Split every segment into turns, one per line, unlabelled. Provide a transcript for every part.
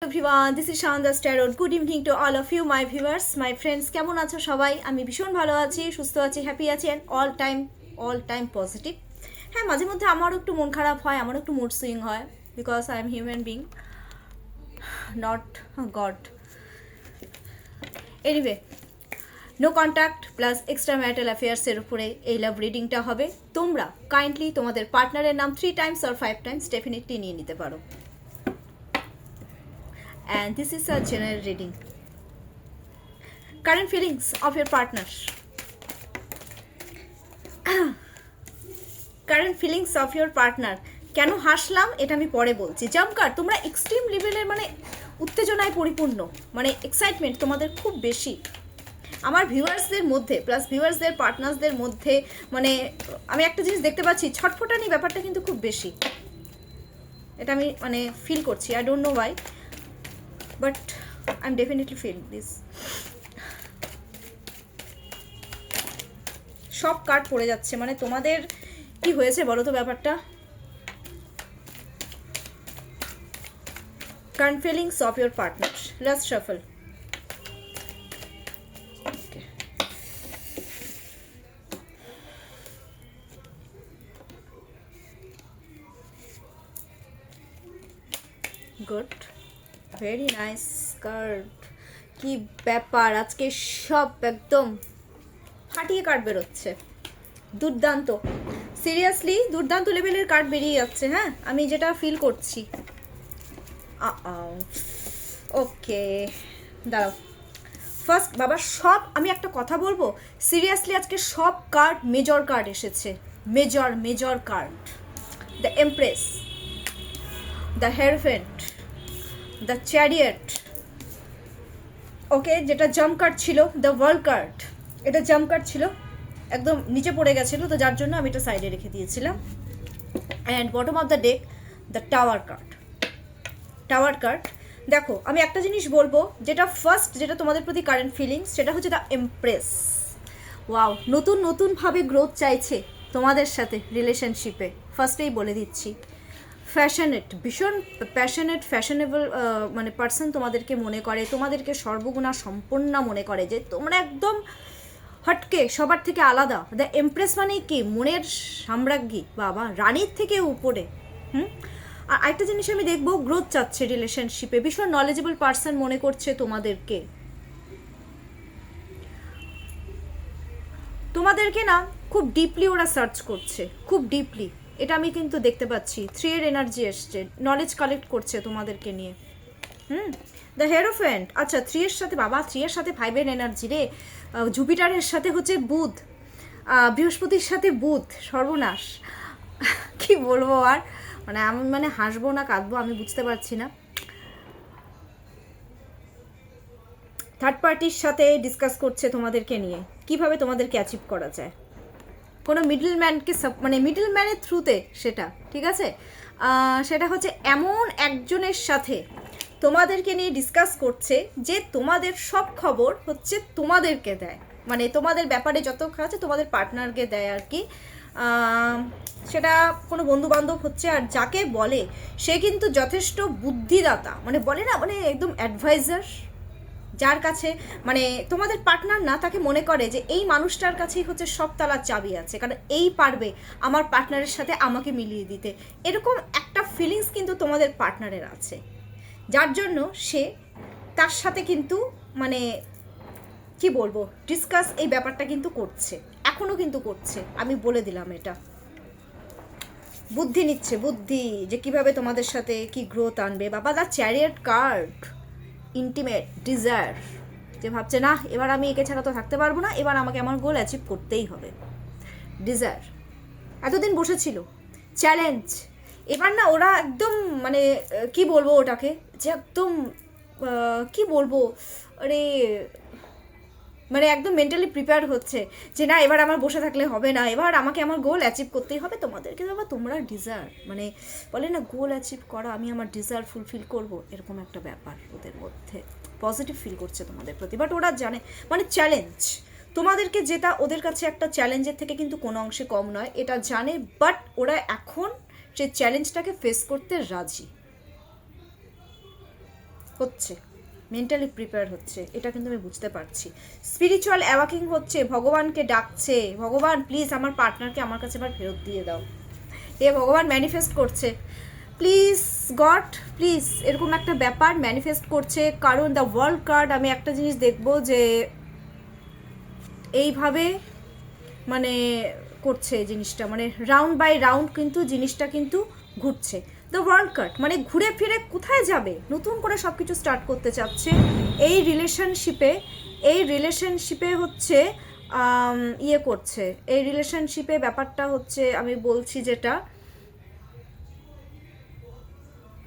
everyone, this is Shandaz Tarot. Good evening to all of you, my viewers, my friends. কেমন আছো সবাই? আমি ভীষণ ভালো আছি, সুস্থ আছি, হ্যাপি আছি and all time positive. হ্যাঁ, মাঝে মধ্যে আমারও একটু মন খারাপ হয়, আমারও একটু মুড সুইং হয় because I am human being, not God. Anyway, no contact plus extra marital অ্যাফেয়ার্সের উপরে এই লাভ রিডিংটা হবে। তোমরা কাইন্ডলি তোমাদের পার্টনারের নাম 3 টাইমস অর 5 টাইমস ডেফিনেটলি নিয়ে নিতে পারো। And this is a general reading. Current feelings of your partner. Current feelings of your partner. কেন হাসলাম এটা আমি পরে বলছি। জাম্পকার, তোমরা এক্সট্রিম লেভেলের মানে উত্তেজনায় পরিপূর্ণ, মানে এক্সাইটমেন্ট তোমাদের খুব বেশি। আমার ভিউয়ার্সদের মধ্যে প্লাস ভিউয়ার্সদের পার্টনার্সদের মধ্যে মানে আমি একটা জিনিস দেখতে পাচ্ছি, ছটফটানি ব্যাপারটা কিন্তু খুব বেশি। এটা আমি মানে ফিল করছি, I don't know Y, but I'm definitely feeling this. সব কার্ড পড়ে যাচ্ছে, মানে তোমাদের কি হয়েছে বলো তো ব্যাপারটা। Current feelings of your partner. Let's shuffle. Okay. Good. Very nice card. কি ব্যাপার, আজকে সব একদম ফাটিয়ে কার্ড বেরোচ্ছে, দুর্দান্ত, সিরিয়াসলি দুর্দান্ত লেভেলের কার্ড বেরিয়ে যাচ্ছে। হ্যাঁ, আমি যেটা ফিল করছি। ওকে, দাঁড়াও ফার্স্ট বাবা, সব আমি একটা কথা বলবো, সিরিয়াসলি আজকে সব কার্ড মেজর কার্ড এসেছে, major card. The empress, the hierophant, the chariot, okay, যেটা জাম্প কার্ড ছিল দ্য ওয়ার্ল্ড কার্ড, এটা জাম্প কার্ড ছিল, একদম নিচে পড়ে গেছিলো, তো যার জন্য আমি এটা সাইডে রেখে দিয়েছিলাম। And bottom of the deck the tower card. দেখো, আমি একটা জিনিস বলবো, যেটা ফার্স্ট, যেটা তোমাদের প্রতি কারেন্ট ফিলিংস, সেটা হচ্ছে দ্য এমপ্রেস। ওয়াও, নতুনভাবে গ্রোথ চাইছে তোমাদের সাথে রিলেশনশিপে, ফার্স্টেই বলে দিচ্ছি। ফ্যাশনেট, ভীষণ ফ্যাশনেবল মানে পার্সন তোমাদেরকে মনে করে, তোমাদেরকে সর্বগুণা সম্পন্ন মনে করে, যে তোমরা একদম হটকে, সবার থেকে আলাদা। দ্য এমপ্রেস মানে কি, মনের সাম্রাজ্ঞী, বাবা রানীর থেকে উপরে। আর একটা জিনিস আমি দেখবো, গ্রোথ চাচ্ছে রিলেশনশিপে, ভীষণ নলেজেবল পার্সন মনে করছে তোমাদেরকে না, খুব ডিপলি ওরা সার্চ করছে, খুব ডিপলি, এটা আমি কিন্তু দেখতে পাচ্ছি। 3 এর এনার্জি এসছে, নলেজ কালেক্ট করছে তোমাদেরকে নিয়ে। দ্য হেরোফেন্ট, আচ্ছা 3 এর সাথে, বাবা 3 এর সাথে 5 এর এনার্জি রে, জুপিটারের সাথে হচ্ছে বুধ, বৃহস্পতির সাথে বুধ, সর্বনাশ। কি বলবো আর, মানে আমি মানে হাসবো না কাঁদবো আমি বুঝতে পারছি না। থার্ড পার্টির সাথে ডিসকাস করছে তোমাদেরকে নিয়ে, কিভাবে তোমাদেরকে অ্যাচিভ করা যায়, কোনো মিডল ম্যানকে, মানে মিডল ম্যানের থ্রুতে সেটা, ঠিক আছে। সেটা হচ্ছে এমন একজনের সাথে তোমাদেরকে নিয়ে ডিসকাস করছে, যে তোমাদের সব খবর হচ্ছে তোমাদেরকে দেয়, মানে তোমাদের ব্যাপারে যত আছে তোমাদের পার্টনারকে দেয় আর কি। সেটা কোনো বন্ধুবান্ধব হচ্ছে, আর যাকে বলে সে কিন্তু যথেষ্ট বুদ্ধিদাতা, মানে বলে না, মানে একদম অ্যাডভাইজার, যার কাছে মানে তোমাদের পার্টনার না, তাকে মনে করে যে এই মানুষটার কাছেই হচ্ছে সব তালার চাবি আছে, কারণ এই পারবে আমার পার্টনারের সাথে আমাকে মিলিয়ে দিতে, এরকম একটা ফিলিংস কিন্তু তোমাদের পার্টনারের আছে, যার জন্য সে তার সাথে কিন্তু মানে কি বলবো, ডিসকাস এই ব্যাপারটা কিন্তু করছে, এখনও কিন্তু করছে, আমি বলে দিলাম এটা। বুদ্ধি নিচ্ছে, বুদ্ধি, যে কিভাবে তোমাদের সাথে কি গ্রোথ আনবে। বাবা, the chariot card, intimate desire, যে ভাবছে না এবার আমি একে ছাড়া তো থাকতে পারবো না, এবার আমাকে আমার গোল অ্যাচিভ করতেই হবে। ডিজায়ার, এতদিন বসেছিল, চ্যালেঞ্জ, এবার না ওরা একদম মানে কি বলবো ওটাকে, যে একদম কি বলবো, আরে মানে একদম মেন্টালি প্রিপেয়ার হচ্ছে, যে না এবার আমার বসে থাকলে হবে না, এবার আমাকে আমার গোল অ্যাচিভ করতেই হবে। তোমাদেরকে বাবা, তোমরা ডিজায়ার, মানে বলে না গোল অ্যাচিভ করা, আমি আমার ডিজায়ার ফুলফিল করব, এরকম একটা ব্যাপার ওদের মধ্যে, পজিটিভ ফিল করছে তোমাদের প্রতি। বাট ওরা জানে মানে চ্যালেঞ্জ, তোমাদেরকে যেটা ওদের কাছে একটা চ্যালেঞ্জের থেকে কিন্তু কোনো অংশে কম নয়, এটা জানে, বাট ওরা এখন সেই চ্যালেঞ্জটাকে ফেস করতে রাজি। হচ্ছে, মেন্টালি প্রিপেয়ার হচ্ছে, এটা কিন্তু আমি বুঝতে পারছি। স্পিরিচুয়াল অ্যাওয়াকিং হচ্ছে, ভগবানকে ডাকছে, ভগবান প্লিজ আমার পার্টনারকে আমার কাছে এবার ফেরত দিয়ে দাও। এ ভগবান ম্যানিফেস্ট করছে, প্লিজ গড প্লিজ, এরকম একটা ব্যাপার ম্যানিফেস্ট করছে। কারণ দ্য ওয়ার্ল্ড কার্ড, আমি একটা জিনিস দেখবো যে এইভাবে মানে করছে জিনিসটা, মানে রাউন্ড বাই রাউন্ড কিন্তু জিনিসটা কিন্তু ঘুরছে। দ্য ওয়ার্ল্ড কার্ড মানে ঘুরে ফিরে কোথায় যাবে, নতুন করে সব কিছু স্টার্ট করতে চাচ্ছে এই রিলেশনশিপে হচ্ছে ইয়ে করছে, এই রিলেশনশিপে ব্যাপারটা হচ্ছে আমি বলছি যেটা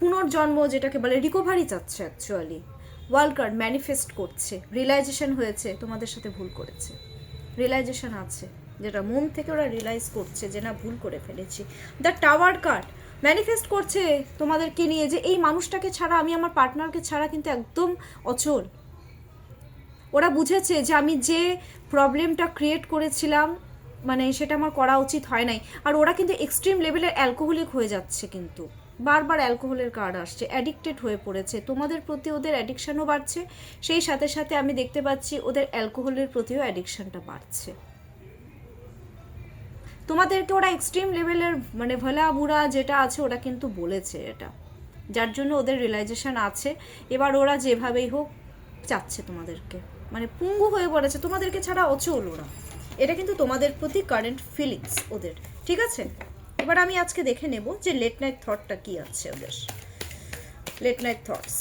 পুনর্জন্ম যেটাকে বলে, রিকভারি চাচ্ছে অ্যাকচুয়ালি। ওয়ার্ল্ড কার্ড ম্যানিফেস্ট করছে, রিয়েলাইজেশন হয়েছে তোমাদের সাথে ভুল করেছে, রিয়েলাইজেশন আছে, যেটা মন থেকে ওরা রিয়েলাইজ করছে যে না ভুল করে ফেলেছি। দ্য টাওয়ার কার্ড ম্যানিফেস্ট করছে তোমাদেরকে নিয়ে যে এই মানুষটাকে ছাড়া, আমি আমার পার্টনারকে ছাড়া কিন্তু একদম অচল। ওরা বুঝেছে যে আমি যে প্রবলেমটা ক্রিয়েট করেছিলাম মানে সেটা আমার করা উচিত হয় নাই। আর ওরা কিন্তু এক্সট্রিম লেভেলের অ্যালকোহলিক হয়ে যাচ্ছে, কিন্তু বারবার অ্যালকোহলের কার্ড আসছে, অ্যাডিক্টেড হয়ে পড়েছে, তোমাদের প্রতি ওদের অ্যাডিকশানও বাড়ছে, সেই সাথে সাথে আমি দেখতে পাচ্ছি ওদের অ্যালকোহলের প্রতিও অ্যাডিকশানটা বাড়ছে। তোমাদেরকে ওরা এক্সট্রিম লেভেলের মানে ভোলা বুড়া যেটা আছে ওরা কিন্তু বলেছে এটা, যার জন্য ওদের রিয়েলাইজেশন আছে। এবার ওরা যেভাবেই হোক চাচ্ছে তোমাদেরকে, মানে পুঙ্গু হয়ে পড়েছে, তোমাদেরকে ছাড়া অচল ওরা। এটা কিন্তু তোমাদের প্রতি কারেন্ট ফিলিংস ওদের, ঠিক আছে? এবার আমি আজকে দেখে নেব যে লেট নাইট থটটা কি আছে ওদের, লেট নাইট থটস।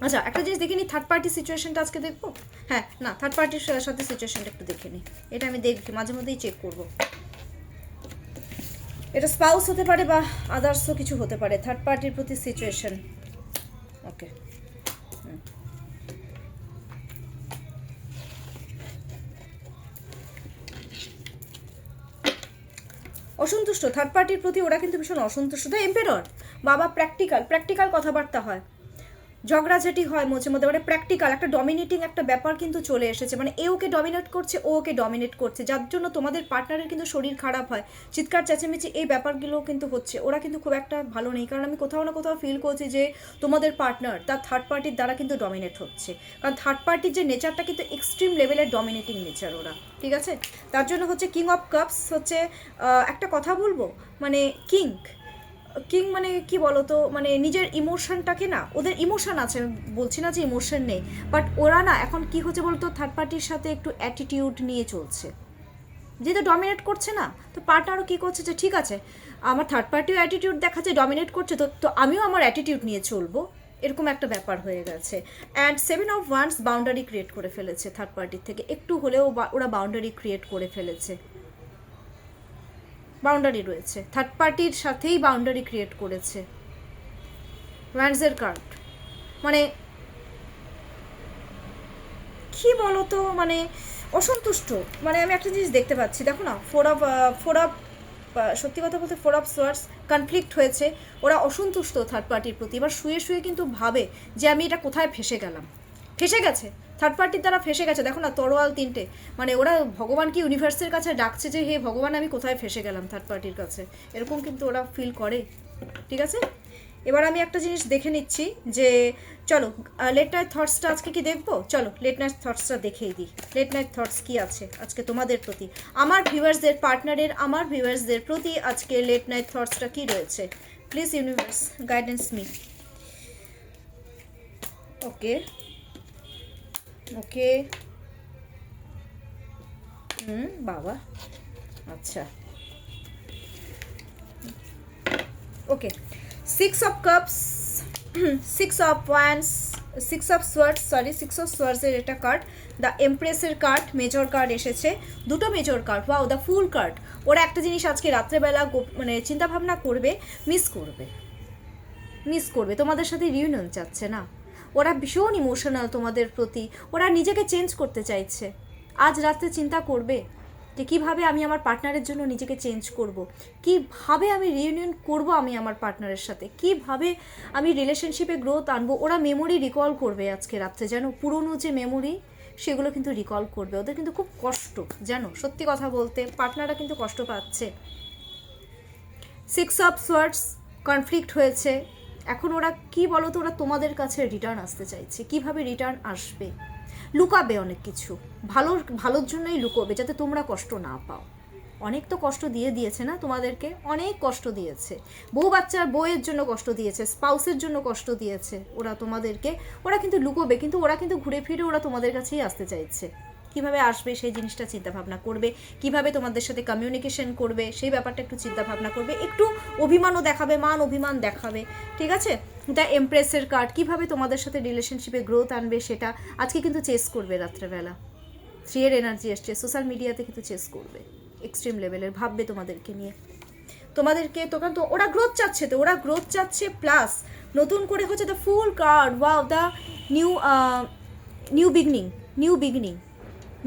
আচ্ছা একটা জিনিস দেখে নিই, থার্ড পার্টি সিচুয়েশনটা আজকে দেখবো। হ্যাঁ না, থার্ড পার্টির সাথে সিচুয়েশনটা একটু দেখে নিই, এটা আমি দেখি মাঝে মধ্যেই চেক করবো। এটা স্পাউস হতে পারে বা আদার্সও কিছু হতে পারে, থার্ড পার্টির প্রতি সিচুয়েশন। ওকে, অসন্তুষ্ট থার্ড পার্টির প্রতি, ওরা কিন্তু ভীষণ অসন্তুষ্ট। দ্য এম্পেরর, বাবা প্র্যাকটিক্যাল কথাবার্তা হয়, ঝগড়াঝাটি হয় মাঝে মধ্যে, মানে প্র্যাকটিক্যাল একটা ডমিনেটিং একটা ব্যাপার কিন্তু চলে এসেছে, মানে এ ওকে ডমিনেট করছে, ও ওকে ডমিনেট করছে, যার জন্য তোমাদের পার্টনারের কিন্তু শরীর খারাপ হয়, চিৎকার চেঁচামেচি এই ব্যাপারগুলো কিন্তু হচ্ছে। ওরা কিন্তু খুব একটা ভালো নেই, কারণ আমি কোথাও না কোথাও ফিল করছি যে তোমাদের পার্টনার তার থার্ড পার্টির দ্বারা কিন্তু ডমিনেট হচ্ছে, কারণ থার্ড পার্টির যে নেচারটা কিন্তু এক্সট্রিম লেভেলের ডমিনেটিং নেচার ওরা, ঠিক আছে? তার জন্য হচ্ছে কিং অফ কাপস হচ্ছে, একটা কথা বলবো মানে কিং মানে কি বলতো, মানে নিজের ইমোশনটাকে না, ওদের ইমোশন আছে, বলছি না যে ইমোশন নেই, বাট ওরা না এখন কি হচ্ছে বলতো, থার্ড পার্টির সাথে একটু অ্যাটিটিউড নিয়ে চলছে, যেহেতু ডমিনেট করছে না, তো পার্টনারও কী করছে যে ঠিক আছে আমার থার্ড পার্টিও অ্যাটিটিউড দেখাচ্ছে, ডমিনেট করছে, তো আমিও আমার অ্যাটিটিউড নিয়ে চলবো, এরকম একটা ব্যাপার হয়ে গেছে। And 7 of wands boundary create করে ফেলেছে থার্ড পার্টির থেকে, একটু হলেও ওরা বাউন্ডারি ক্রিয়েট করে ফেলেছে, বাউন্ডারি রয়েছে, থার্ড পার্টির সাথেই বাউন্ডারি ক্রিয়েট করেছে। ওয়ান্সের কার্ড মানে কি বলতো, মানে অসন্তুষ্ট, মানে আমি একটা জিনিস দেখতে পাচ্ছি, দেখো না, ফোর অফ সত্যি কথা বলতে ফোর অফ সোয়ার্ডস কনফ্লিক্ট হয়েছে, ওরা অসন্তুষ্ট থার্ড পার্টির প্রতি। এবার শুয়ে শুয়ে কিন্তু ভাবে যে আমি এটা কোথায় ফেসে গেলাম, ফেসে গেছে থার্ড পার্টির দ্বারা, ফেসে গেছে। দেখো না তরোয়াল তিনটে, মানে ওরা ভগবানকে ইউনিভার্সের কাছে ডাকছে যে হে ভগবান আমি কোথায় ফেসে গেলাম থার্ড পার্টির কাছে, এরকম কিন্তু ওরা ফিল করে, ঠিক আছে? এবার আমি একটা জিনিস দেখে নিচ্ছি যে চলো লেট নাইট থটসটা আজকে কি দেখবো, চলো লেট নাইট থটসটা দেখেই দিই, লেট নাইট থটস কি আছে আজকে তোমাদের প্রতি, আমার ভিউয়ার্সদের পার্টনারের, আমার ভিউয়ার্সদের প্রতি আজকে লেট নাইট থটসটা কি রয়েছে, please universe guidance me. Okay okay, বাবা আচ্ছা, okay, 6 of cups, 6 of wands, 6 of swords, sorry 6 of সোয়ার্ডসের এটা কার্ড, দ্য এমপ্রেসের কার্ড, মেজর কার্ড এসেছে, দুটো major card, wow, the fool card. ওরা একটা জিনিস আজকে রাত্রেবেলা মানে চিন্তাভাবনা করবে, মিস করবে, তোমাদের সাথে রিউনিয়ন চাচ্ছে না, ওরা ভীষণ ইমোশনাল তোমাদের প্রতি, ওরা নিজেকে চেঞ্জ করতে চাইছে, আজ রাত্রে চিন্তা করবে যে কীভাবে আমি আমার পার্টনারের জন্য নিজেকে চেঞ্জ করব, কীভাবে আমি রিইউনিয়ন করব আমি আমার পার্টনারের সাথে, কীভাবে আমি রিলেশনশিপে গ্রোথ আনবো। ওরা মেমোরি রিকল করবে আজকে রাত্রে, যেন পুরনো যে মেমোরি সেগুলো কিন্তু রিকল করবে। ওদের কিন্তু খুব কষ্ট, যেন সত্যি কথা বলতে পার্টনাররা কিন্তু কষ্ট পাচ্ছে। 6 অফ সোয়ার্ডস কনফ্লিক্ট হয়েছে, এখন ওরা কি বলো তো, ওরা তোমাদের কাছে রিটার্ন আসতে চাইছে। কিভাবে রিটার্ন আসবে? লুকাবে অনেক কিছু, ভালোর জন্যই লুকোবে, যাতে তোমরা কষ্ট না পাও। অনেক তো কষ্ট দিয়েছে না তোমাদেরকে, অনেক কষ্ট দিয়েছে, বউয়ের জন্য কষ্ট দিয়েছে, স্পাউসের জন্য কষ্ট দিয়েছে ওরা তোমাদেরকে। ওরা কিন্তু লুকোবে, কিন্তু ওরা কিন্তু ঘুরে ফিরে ওরা তোমাদের কাছেই আসতে চাইছে। কিভাবে আসবে সেই জিনিসটা চিন্তা ভাবনা করবে, কিভাবে তোমাদের সাথে কমিউনিকেশন করবে সেই ব্যাপারটা একটু চিন্তা ভাবনা করবে, একটু অভিমানও দেখাবে, অভিমান দেখাবে, ঠিক আছে? দ্য এমপ্রেসের কার্ড, কিভাবে তোমাদের সাথে রিলেশনশিপে গ্রোথ আনবে সেটা আজকে কিন্তু চেস করবে রাত্রেবেলা। 3 এর এনার্জি এসছে, সোশ্যাল মিডিয়াতে কিন্তু চেস করবে, এক্সট্রিম লেভেলের ভাববে তোমাদেরকে নিয়ে। তোমাদেরকে তখন তো ওরা গ্রোথ চাচ্ছে, প্লাস নতুন করে হচ্ছে the fool card, wow, the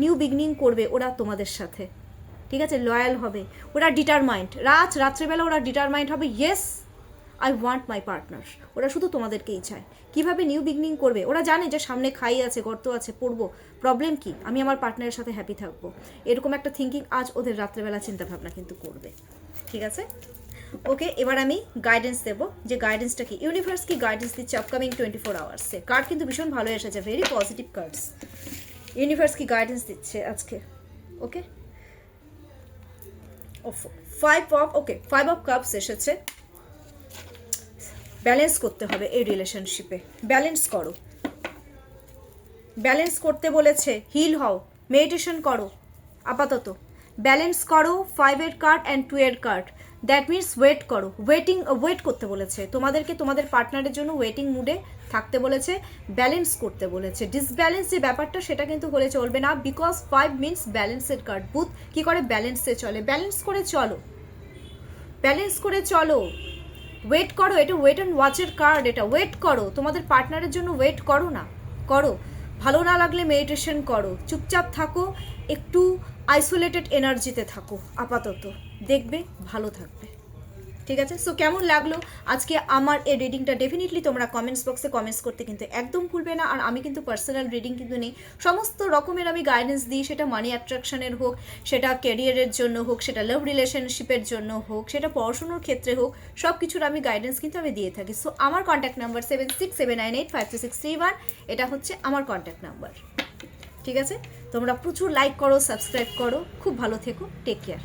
new beginning করবে ওরা তোমাদের সাথে, ঠিক আছে? লয়াল হবে ওরা, ডিটারমাইন্ড, রাত্রেবেলা ওরা ডিটারমাইন্ড হবে, yes I want my partner. ওরা শুধু তোমাদেরকেই চায়। কিভাবে নিউ বিগনিং করবে? ওরা জানে যে সামনে খাই আছে, গর্ত আছে, পড়বো, প্রবলেম কি, আমি আমার পার্টনারের সাথে হ্যাপি থাকবো, এরকম একটা থিঙ্কিং আজ ওদের রাত্রেবেলা চিন্তাভাবনা কিন্তু করবে, ঠিক আছে? ওকে, এবার আমি গাইডেন্স দেবো, যে গাইডেন্সটা কি, ইউনিভার্স কি গাইডেন্স দিচ্ছে আপকামিং 24 আওয়ার্সে। কার্ড কিন্তু ভীষণ ভালো এসেছে, ভেরি পজিটিভ কার্ডস। ইউনিভার্স কি গাইডেন্স দিচ্ছে আজকে? ওকে, ফাইভ অফ কাপস এসেছে। ব্যালেন্স করতে হবে এই রিলেশনশিপে, ব্যালেন্স করতে বলেছে, হিল হও, মেডিটেশন করো, আপাতত ব্যালেন্স করো। 5 এর কার্ড অ্যান্ড 2 এর কার্ড, দ্যাট মিনস ওয়েট করো, ওয়েট করতে বলেছে তোমাদেরকে, তোমাদের পার্টনারের জন্য ওয়েটিং মুডে থাকতে বলেছে, ব্যালেন্স করতে বলেছে। ডিসব্যালেন্স যে ব্যাপারটা সেটা কিন্তু হলে চলবে না, বিকজ 5 মিনস ব্যালেন্সের কার্ড। বুধ কি করে? ব্যালেন্সে চলে, ব্যালেন্স করে চলো, ওয়েট করো। এটা ওয়েট অ্যান্ড ওয়াচের কার্ড, এটা ওয়েট করো, তোমাদের পার্টনারের জন্য ওয়েট করো না, করো। ভালো না লাগলে মেডিটেশন করো, চুপচাপ থাকো, একটু আইসোলেটেড এনার্জিতে থাকো আপাতত, দেখবে ভালো থাকবে, ঠিক আছে? সো কেমন লাগলো আজকে আমার এই রিডিংটা? ডেফিনেটলি তোমরা কমেন্টস বক্সে কমেন্টস করতে কিন্তু একদম ভুলবে না। আর আমি কিন্তু পার্সোনাল রিডিং কিন্তু নেই, সমস্ত রকমের আমি গাইডেন্স দিই, সেটা মানি অ্যাট্রাকশনের হোক, সেটা ক্যারিয়ারের জন্য হোক, সেটা লাভ রিলেশনশিপের জন্য হোক, সেটা পড়াশোনার ক্ষেত্রে হোক, সব কিছুর আমি গাইডেন্স কিন্তু আমি দিয়ে থাকি। সো আমার কন্ট্যাক্ট নাম্বার 7679852631, এটা হচ্ছে আমার কন্ট্যাক্ট নাম্বার, ঠিক আছে? তোমরা প্রচুর লাইক করো, সাবস্ক্রাইব করো, খুব ভালো থেকো, টেক কেয়ার।